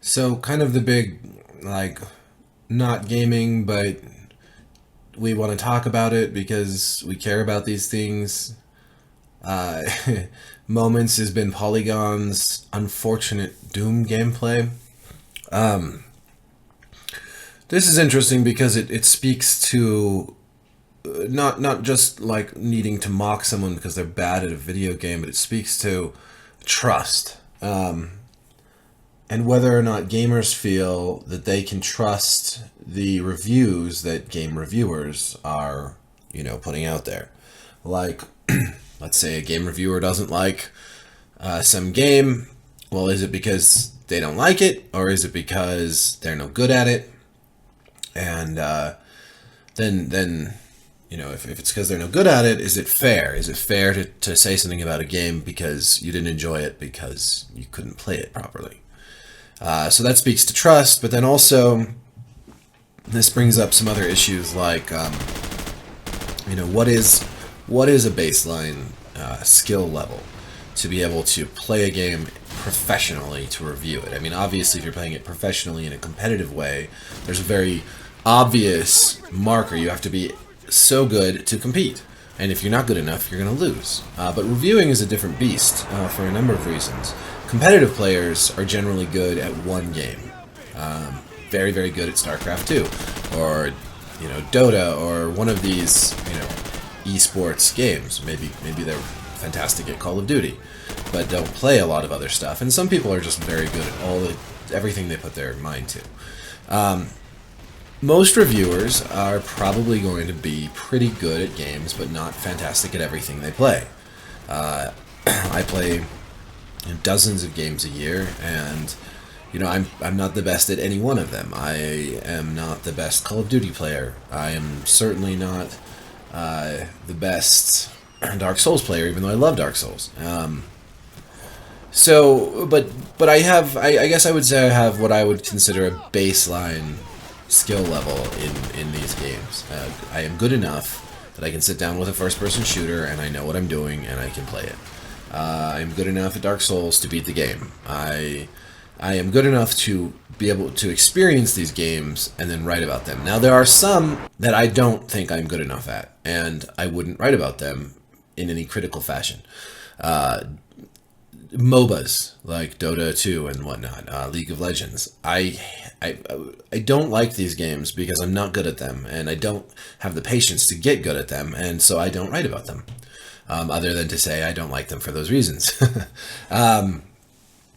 So kind of the big, like, not gaming, but we want to talk about it because we care about these things. Uh, Moments has been Polygon's unfortunate Doom gameplay. This is interesting because it speaks to not just like needing to mock someone because they're bad at a video game, but it speaks to trust. And whether or not gamers feel that they can trust the reviews that game reviewers are, putting out there. Like, let's say a game reviewer doesn't like some game. Well, is it because they don't like it, or is it because they're no good at it? And then if it's because they're no good at it, is it fair? Is it fair to say something about a game because you didn't enjoy it because you couldn't play it properly? So that speaks to trust, but then also this brings up some other issues like, what is a baseline skill level to be able to play a game professionally to review it? I mean, obviously, if you're playing it professionally in a competitive way, there's a very obvious marker. You have to be so good to compete. And if you're not good enough, you're going to lose. But reviewing is a different beast for a number of reasons. Competitive players are generally good at one game. Very, very good at StarCraft 2, or Dota, or one of these esports games. Maybe they're fantastic at Call of Duty, but don't play a lot of other stuff. And some people are just very good at everything they put their mind to. Most reviewers are probably going to be pretty good at games, but not fantastic at everything they play. I play dozens of games a year, and I'm not the best at any one of them. I am not the best Call of Duty player. I am certainly not the best Dark Souls player, even though I love Dark Souls. But I guess I would say I have what I would consider a baseline skill level in these games. I am good enough that I can sit down with a first-person shooter and I know what I'm doing and I can play it. I'm good enough at Dark Souls to beat the game. I am good enough to be able to experience these games and then write about them. Now, there are some that I don't think I'm good enough at, and I wouldn't write about them in any critical fashion. MOBAs like Dota 2 and whatnot, League of Legends. I don't like these games because I'm not good at them, and I don't have the patience to get good at them, and so I don't write about them. Other than to say I don't like them for those reasons.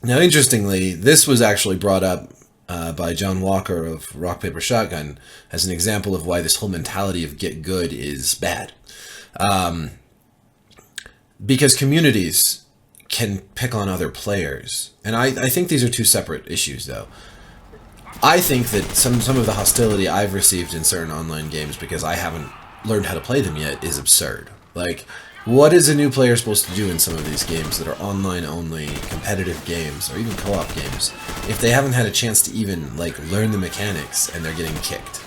Now, interestingly, this was actually brought up by John Walker of Rock Paper Shotgun as an example of why this whole mentality of get good is bad. Because communities can pick on other players. And I think these are two separate issues, though. I think that some of the hostility I've received in certain online games because I haven't learned how to play them yet is absurd. Like, what is a new player supposed to do in some of these games that are online-only, competitive games, or even co-op games, if they haven't had a chance to even, learn the mechanics and they're getting kicked?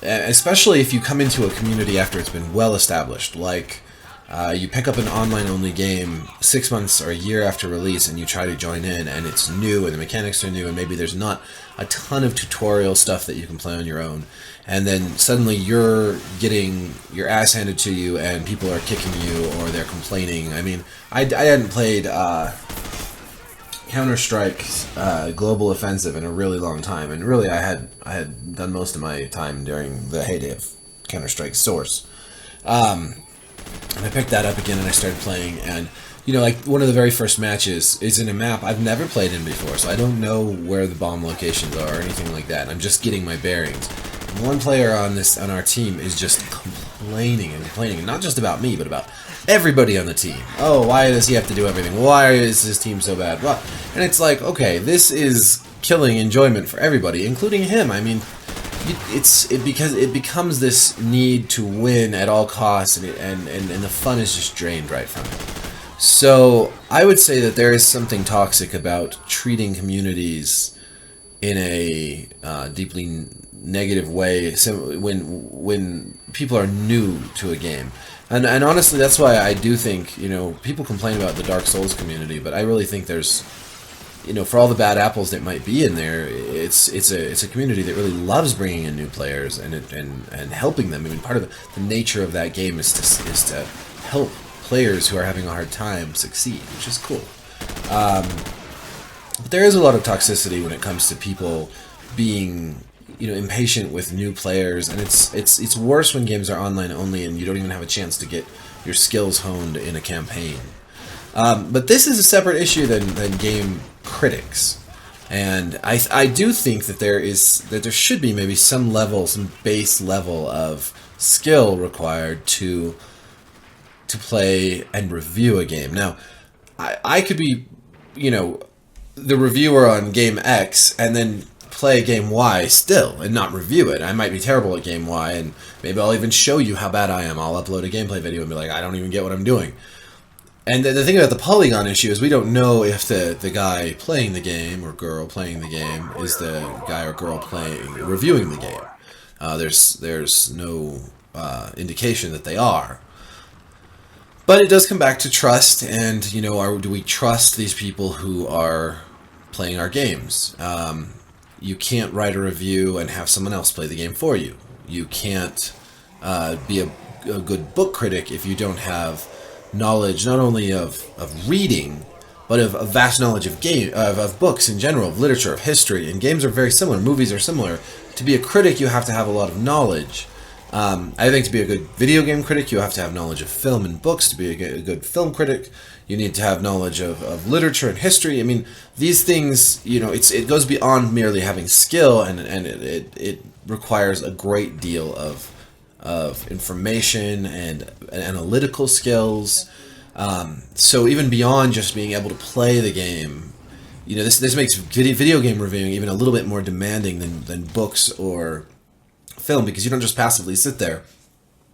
Especially if you come into a community after it's been well established, you pick up an online-only game 6 months or a year after release and you try to join in and it's new and the mechanics are new and maybe there's not a ton of tutorial stuff that you can play on your own, and then suddenly you're getting your ass handed to you and people are kicking you or they're complaining. I mean, I hadn't played Counter-Strike Global Offensive in a really long time, and really I had done most of my time during the heyday of Counter-Strike Source. And I picked that up again and I started playing, and one of the very first matches is in a map I've never played in before, so I don't know where the bomb locations are or anything like that. I'm just getting my bearings. And one player on our team is just complaining and complaining, and not just about me, but about everybody on the team. Oh, why does he have to do everything? Why is his team so bad? Well, and it's like, okay, this is killing enjoyment for everybody, including him. I mean, because it becomes this need to win at all costs, and the fun is just drained right from it. So I would say that there is something toxic about treating communities in a deeply negative way when people are new to a game. And honestly, that's why I do think, people complain about the Dark Souls community, but I really think there's for all the bad apples that might be in there, it's a community that really loves bringing in new players and helping them. I mean, part of the nature of that game is to help players who are having a hard time succeed, which is cool. But there is a lot of toxicity when it comes to people being impatient with new players, and it's worse when games are online only and you don't even have a chance to get your skills honed in a campaign. But this is a separate issue than game critics, and I do think that there should be maybe some base level of skill required to play and review a game. Now, I could be the reviewer on game X and then play game Y still and not review it. I might be terrible at game Y, and maybe I'll even show you how bad I am. I'll upload a gameplay video and be like, I don't even get what I'm doing. And the thing about the Polygon issue is we don't know if the guy playing the game or girl playing the game is the guy or girl reviewing the game. There's no indication that they are. But it does come back to trust, and do we trust these people who are playing our games? You can't write a review and have someone else play the game for you. You can't be a good book critic if you don't have knowledge not only of reading, but of a vast knowledge of books in general, of literature, of history. And games are very similar. Movies are similar. To be a critic, you have to have a lot of knowledge. I think to be a good video game critic, you have to have knowledge of film and books. To be a good film critic, you need to have knowledge of literature and history. I mean, these things, it goes beyond merely having skill, and it requires a great deal of information and analytical skills. So even beyond just being able to play the game, this makes video game reviewing even a little bit more demanding than books or film, because you don't just passively sit there.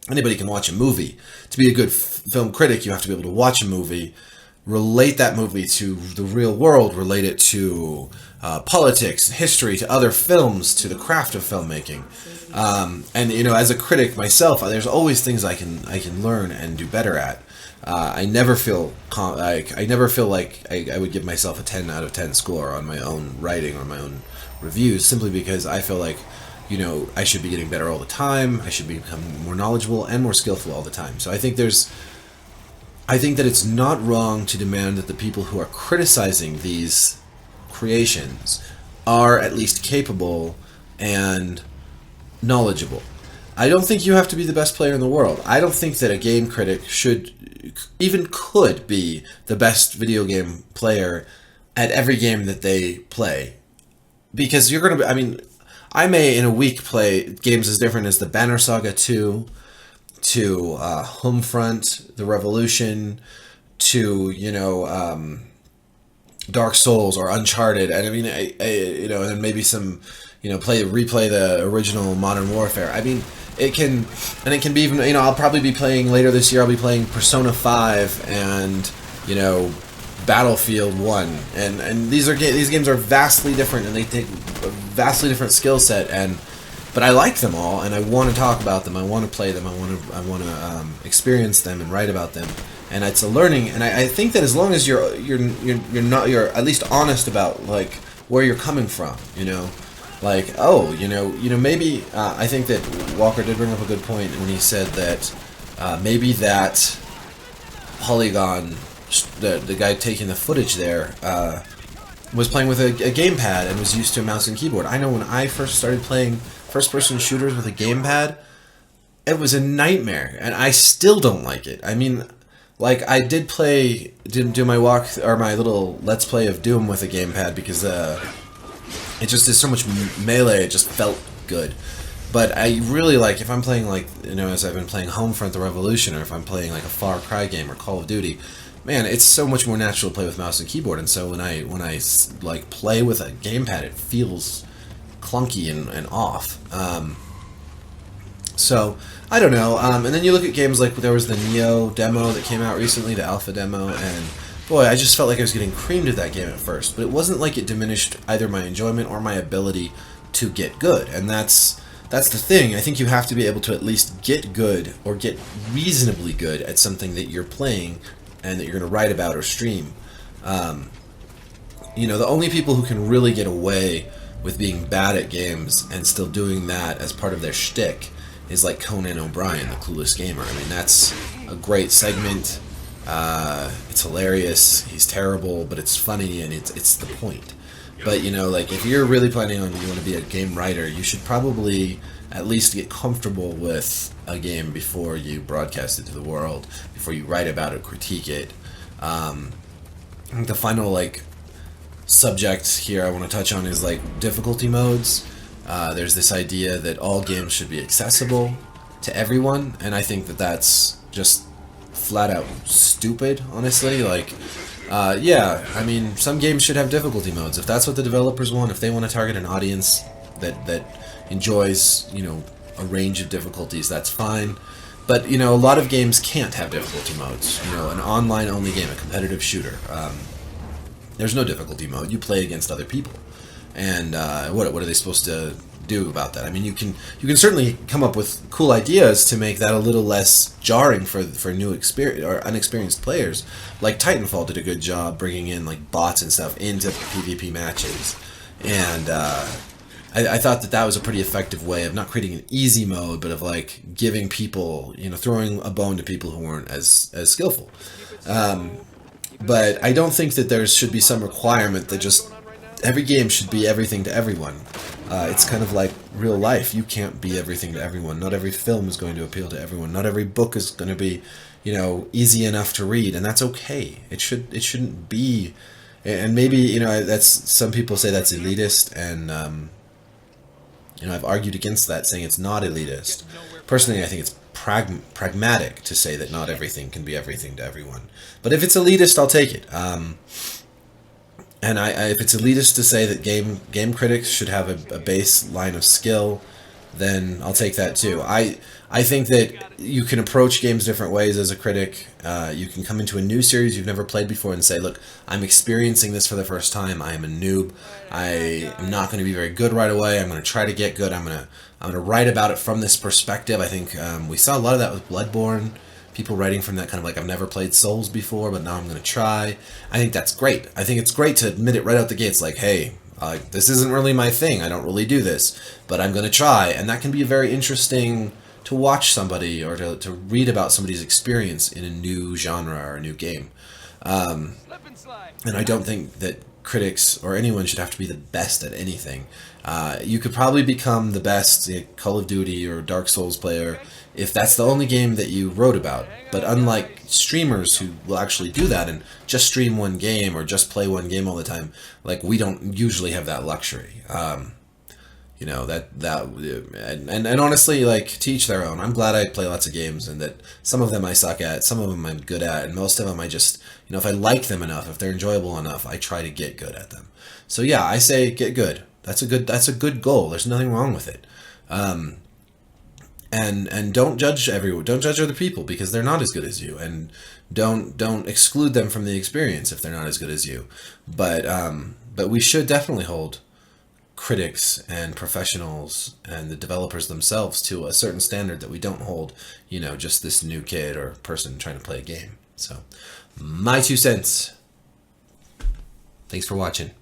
Anybody can watch a movie. To be a good film critic, you have to be able to watch a movie, relate that movie to the real world, relate it to politics, history, to other films, to the craft of filmmaking. And as a critic myself, there's always things I can learn and do better at. I never feel like I would give myself a 10 out of 10 score on my own writing or my own reviews, simply because I feel like I should be getting better all the time. I should become more knowledgeable and more skillful all the time. So I think that it's not wrong to demand that the people who are criticizing these creations are at least capable and knowledgeable. I don't think you have to be the best player in the world. I don't think that a game critic could be the best video game player at every game that they play. Because you're going to I may in a week play games as different as the Banner Saga 2 to Homefront, The Revolution, to Dark Souls or Uncharted, and and then maybe some replay the original Modern Warfare. It can be even I'll probably be playing later this year. I'll be playing Persona 5 and Battlefield 1, and these games are vastly different, and they take a vastly different skill set, but I like them all, and I want to talk about them. I want to play them. I want to experience them and write about them. And it's a learning. And I think that as long as you're at least honest about like where you're coming from, maybe I think that Walker did bring up a good point when he said that maybe that Polygon, the guy taking the footage there, was playing with a gamepad and was used to a mouse and keyboard. I know when I first started playing first-person shooters with a gamepad, it was a nightmare, and I still don't like it. I did do my my little let's play of Doom with a gamepad because it just is so much melee. It just felt good. But I really like, if I'm playing as I've been playing Homefront: The Revolution, or if I'm playing like a Far Cry game or Call of Duty, man, it's so much more natural to play with mouse and keyboard. And so when I play with a gamepad, it feels clunky and off. So I don't know. And then you look at games like there was the Neo demo that came out recently, the alpha demo, and boy, I just felt like I was getting creamed at that game at first. But it wasn't like it diminished either my enjoyment or my ability to get good. And that's the thing. I think you have to be able to at least get good or get reasonably good at something that you're playing and that you're going to write about or stream. the only people who can really get away with being bad at games and still doing that as part of their shtick is like Conan O'Brien, the Clueless Gamer. I mean, that's a great segment. It's hilarious. He's terrible, but it's funny, and it's the point. But like if you're really planning on you want to be a game writer, you should probably at least get comfortable with a game before you broadcast it to the world, before you write about it, critique it. I think the final subject here I want to touch on is difficulty modes. There's this idea that all games should be accessible to everyone, and I think that that's just flat out stupid, honestly. Yeah, I mean, some games should have difficulty modes. If that's what the developers want, if they want to target an audience that enjoys, a range of difficulties, that's fine. But, a lot of games can't have difficulty modes. An online-only game, a competitive shooter, there's no difficulty mode. You play against other people. And what are they supposed to do about that? I mean, you can certainly come up with cool ideas to make that a little less jarring for new experience or unexperienced players. Like Titanfall did a good job bringing in bots and stuff into PvP matches, and I thought that was a pretty effective way of not creating an easy mode, but of giving people, throwing a bone to people who weren't as skillful. But I don't think that there should be some requirement that just every game should be everything to everyone. It's kind of like real life. You can't be everything to everyone. Not every film is going to appeal to everyone. Not every book is going to be, easy enough to read, and that's okay. It shouldn't be. And maybe that's, some people say that's elitist, and I've argued against that, saying it's not elitist. Personally, I think it's pragmatic to say that not everything can be everything to everyone. But if it's elitist, I'll take it. And if it's elitist to say that game critics should have a baseline of skill, then I'll take that too. I think that you can approach games different ways as a critic. You can come into a new series you've never played before and say, look, I'm experiencing this for the first time. I am a noob. I am not going to be very good right away. I'm going to try to get good. I'm going to write about it from this perspective. I think we saw a lot of that with Bloodborne. People writing from that kind of I've never played Souls before, but now I'm going to try. I think that's great. I think it's great to admit it right out the gates, hey, this isn't really my thing. I don't really do this, but I'm going to try. And that can be very interesting to watch somebody or to read about somebody's experience in a new genre or a new game. And I don't think that critics or anyone should have to be the best at anything. You could probably become the best Call of Duty or Dark Souls player if that's the only game that you wrote about. But unlike streamers who will actually do that and just stream one game or just play one game all the time, we don't usually have that luxury. And honestly, to each their own. I'm glad I play lots of games, and that some of them I suck at, some of them I'm good at, and most of them I just, if I like them enough, if they're enjoyable enough, I try to get good at them. So yeah, I say get good. That's a good goal. There's nothing wrong with it. And don't judge everyone. Don't judge other people because they're not as good as you, and don't exclude them from the experience if they're not as good as you. But we should definitely hold critics and professionals and the developers themselves to a certain standard that we don't hold, just this new kid or person trying to play a game. So, my 2 cents. Thanks for watching.